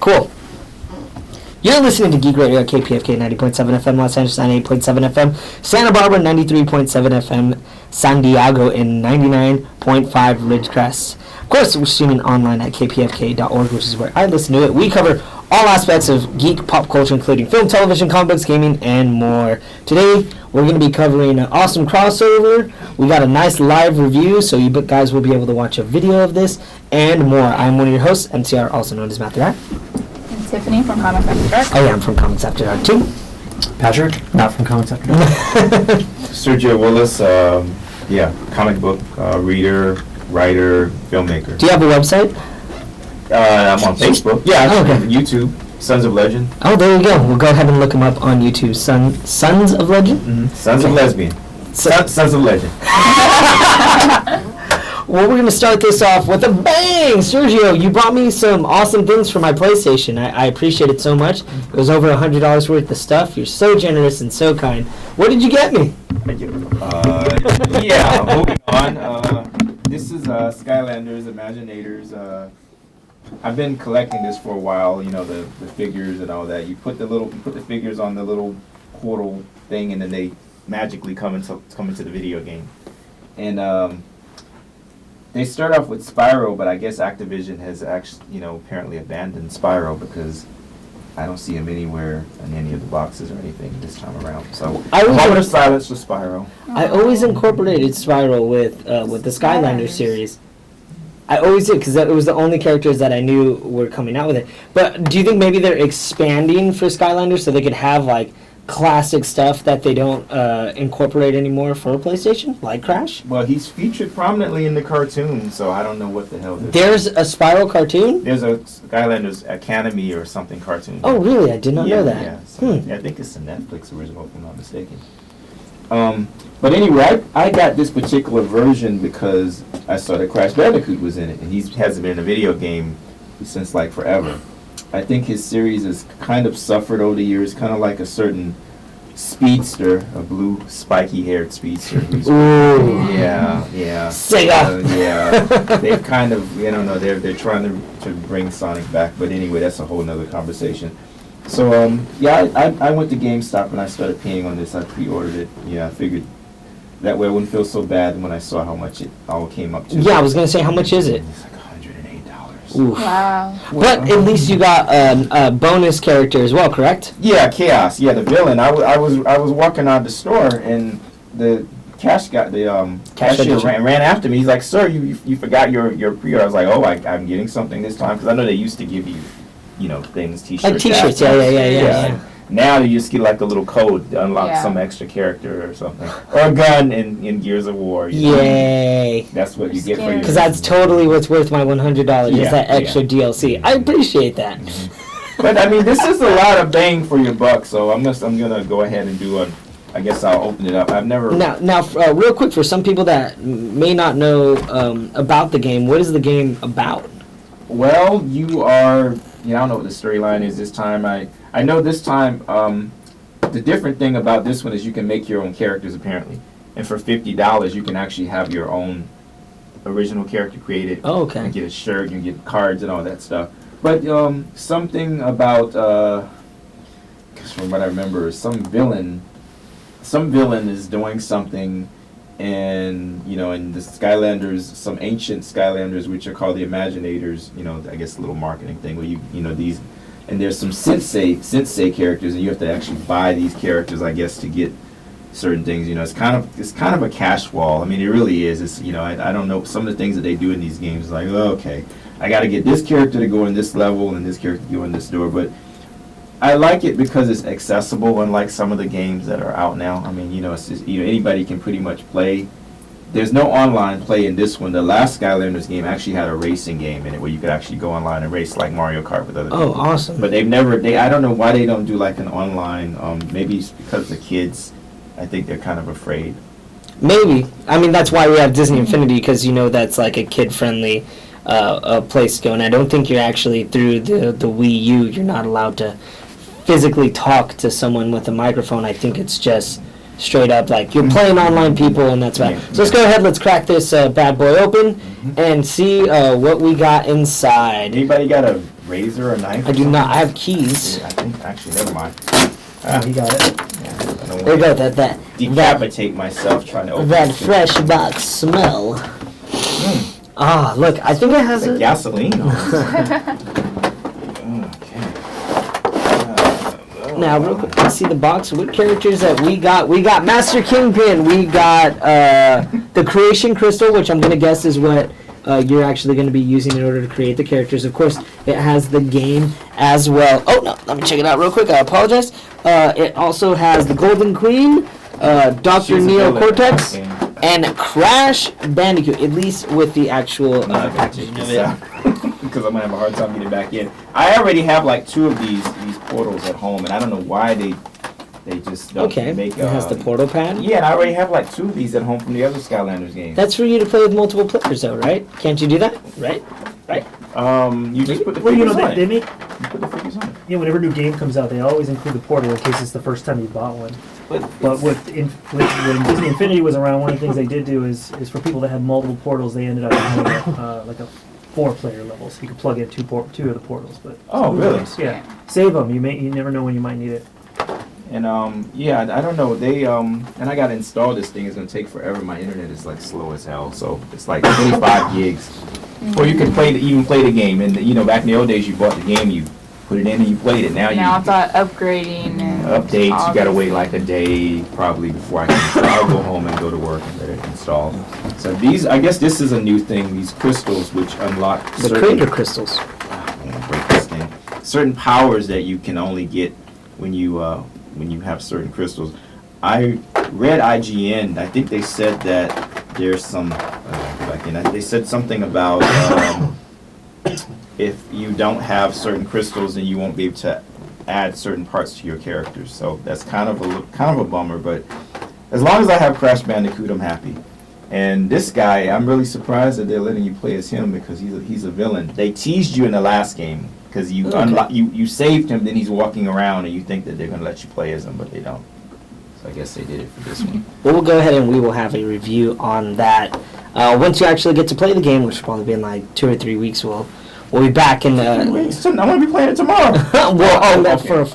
Cool. You're listening to Geek Radio at KPFK 90.7 FM, Los Angeles 98.7 FM, Santa Barbara 93.7 FM, San Diego in 99.5 Ridgecrest. Of course, we're streaming online at kpfk.org, which is where I listen to it. We cover all aspects of geek pop culture, including film, television, comic books, gaming, and more. Today, we're going to be covering an awesome crossover. We got a nice live review, so you guys will be able to watch a video of this and more. I'm one of your hosts, MCR, also known as Matthew Rack. And Tiffany from Comics After Dark. Oh yeah, I'm from Comics After Dark too. Patrick, not from Comics After Dark. Sergio Willis, comic book reader, writer, filmmaker. Do you have a website? I'm on Facebook. Yeah, oh, okay. YouTube, Sons of Legend. Oh, there you go. We'll go ahead and look him up on YouTube. Sons of Legend? Mm-hmm. Sons of Lesbian. Sons of Legend. Well, we're going to start this off with a bang! Sergio, you brought me some awesome things for my PlayStation. I appreciate it so much. It was over $100 worth of stuff. You're so generous and so kind. What did you get me? Moving on. This is Skylanders Imaginators. I've been collecting this for a while, you know, the figures and all that. You put the figures on the little portal thing, and then they magically come into the video game. And they start off with Spyro, but I guess Activision has actually, apparently abandoned Spyro because I don't see him anywhere in any of the boxes or anything this time around. So a moment of silence for Spyro. I always incorporated Spyro with the Skylanders series. I always did, because it was the only characters that I knew were coming out with it. But do you think maybe they're expanding for Skylanders so they could have, like, classic stuff that they don't incorporate anymore for PlayStation, like Crash? Well, he's featured prominently in the cartoon, so I don't know what the hell this There's a Spyro cartoon? There's a Skylanders Academy or something cartoon. Oh, really? I did not know that. Yeah, so I think it's a Netflix original, if I'm not mistaken. But anyway, I got this particular version because I saw that Crash Bandicoot was in it, and he hasn't been in a video game since like forever. I think his series has kind of suffered over the years, kind of like a certain speedster, a blue spiky-haired speedster. Ooh. Yeah. Sega. They've kind of, they're trying to bring Sonic back, but anyway, that's a whole nother conversation. So, I went to GameStop and I started paying on this. I pre-ordered it. Yeah, I figured that way I wouldn't feel so bad when I saw how much it all came up to. Yeah, I was going to say, how much is it? It's like $108. Oof. Wow. But at least you got a bonus character as well, correct? Yeah, Chaos. Yeah, the villain. I was walking out the store and the cashier ran after me. He's like, "Sir, you forgot your pre-order." I was like, "Oh, I'm getting something this time," because I know they used to give you, things, T-shirts. Like T-shirts, yeah. Now you just get like a little code to unlock some extra character or something, or a gun in Gears of War. Yay! That's what you get for your. Because that's totally what's worth my $100. Is that extra DLC. I appreciate that. Mm-hmm. But I mean, this is a lot of bang for your buck. So I'm gonna go ahead and do a. I guess I'll open it up. I've never. Now, real quick, for some people that may not know about the game, what is the game about? Well, you are. I don't know what the storyline is this time. I know this time, the different thing about this one is you can make your own characters, apparently. And for $50, you can actually have your own original character created. Oh, okay. You get a shirt, you get cards and all that stuff. But something about, because from what I remember, some villain is doing something, and, in the Skylanders, some ancient Skylanders, which are called the Imaginators, I guess a little marketing thing where these. And there's some sensei characters, and you have to actually buy these characters, I guess, to get certain things. It's kind of a cash wall. I mean, it really is. It's I don't know, some of the things that they do in these games is like, oh, okay, I got to get this character to go in this level and this character to go in this door. But I like it because it's accessible, unlike some of the games that are out now. I mean, it's just, anybody can pretty much play. There's no online play in this one. The last Skylanders game actually had a racing game in it where you could actually go online and race like Mario Kart with other people. Oh, awesome. But I don't know why they don't do like an online, maybe it's because the kids, I think they're kind of afraid. Maybe. I mean, that's why we have Disney Infinity, because that's like a kid-friendly place to go. And I don't think you're actually, through the Wii U, you're not allowed to physically talk to someone with a microphone. I think it's just straight up like you're playing online people, and that's right. So let's go ahead, let's crack this bad boy open and see what we got inside. Anybody got a razor or knife? I do not. I have keys. Yeah, I think, actually, never mind. Oh, he got it. Yeah, I don't There you want go. to That decapitate myself trying to open that this thing. fresh box smell. Mm, Ah, look. I think it has like a. gasoline on it. Okay. Now, real quick, let's see the box. What characters that we got? We got Master Kingpin. We got the Creation Crystal, which I'm gonna guess is what you're actually gonna be using in order to create the characters. Of course, it has the game as well. Oh no, let me check it out real quick. I apologize. It also has the Golden Queen, Dr. She's a Neo villain. Cortex, Okay. and Crash Bandicoot. At least with the actual I'm not gonna packaging check of this it. out because I'm gonna have a hard time getting back in. I already have like 2 of these portals at home, and I don't know why they just don't Okay, make. it has the portal pad. Yeah, and I already have like 2 of these at home from the other Skylanders games. That's for you to play with multiple players, though, right? Can't you do that? Right? You just put the Well, you figures know, on they it. make, You put the figures on it. whenever a new game comes out, they always include the portal in case it's the first time you bought one. But when Disney Infinity was around, one of the things they did do is for people that had multiple portals, they ended up having like a 4-player level, so you could plug in 2 of the portals. But Oh, really? yeah, save them. You never know when you might need it. And yeah, I don't know. They and I gotta install this thing. It's gonna take forever. My internet is like slow as hell, so it's like 25 gigs. Or you can even play the game. And you know, back in the old days, you bought the game, you put it in, and you played it. Now Now you it's all upgrading and updates. all You gotta this. wait like a day probably before I can. I'll go home and go to work and let it install. So these, I guess, this is a new thing. These crystals, which unlock The certain. creator crystals. I'm gonna break this thing. Certain powers that you can only get when you have certain crystals. I read IGN. I think they said that there's some. They said something about if you don't have certain crystals, then you won't be able to add certain parts to your characters. So that's kind of a bummer. But as long as I have Crash Bandicoot, I'm happy. And this guy, I'm really surprised that they're letting you play as him because he's a villain. They teased you in the last game because you you saved him, then he's walking around, and you think that they're gonna let you play as him, but they don't. So I guess they did it for this one. Well, we'll go ahead and we will have a review on that. Once you actually get to play the game, which will probably be in like 2 or 3 weeks, we'll be back in the... I'm gonna be playing it tomorrow. well, Okay. for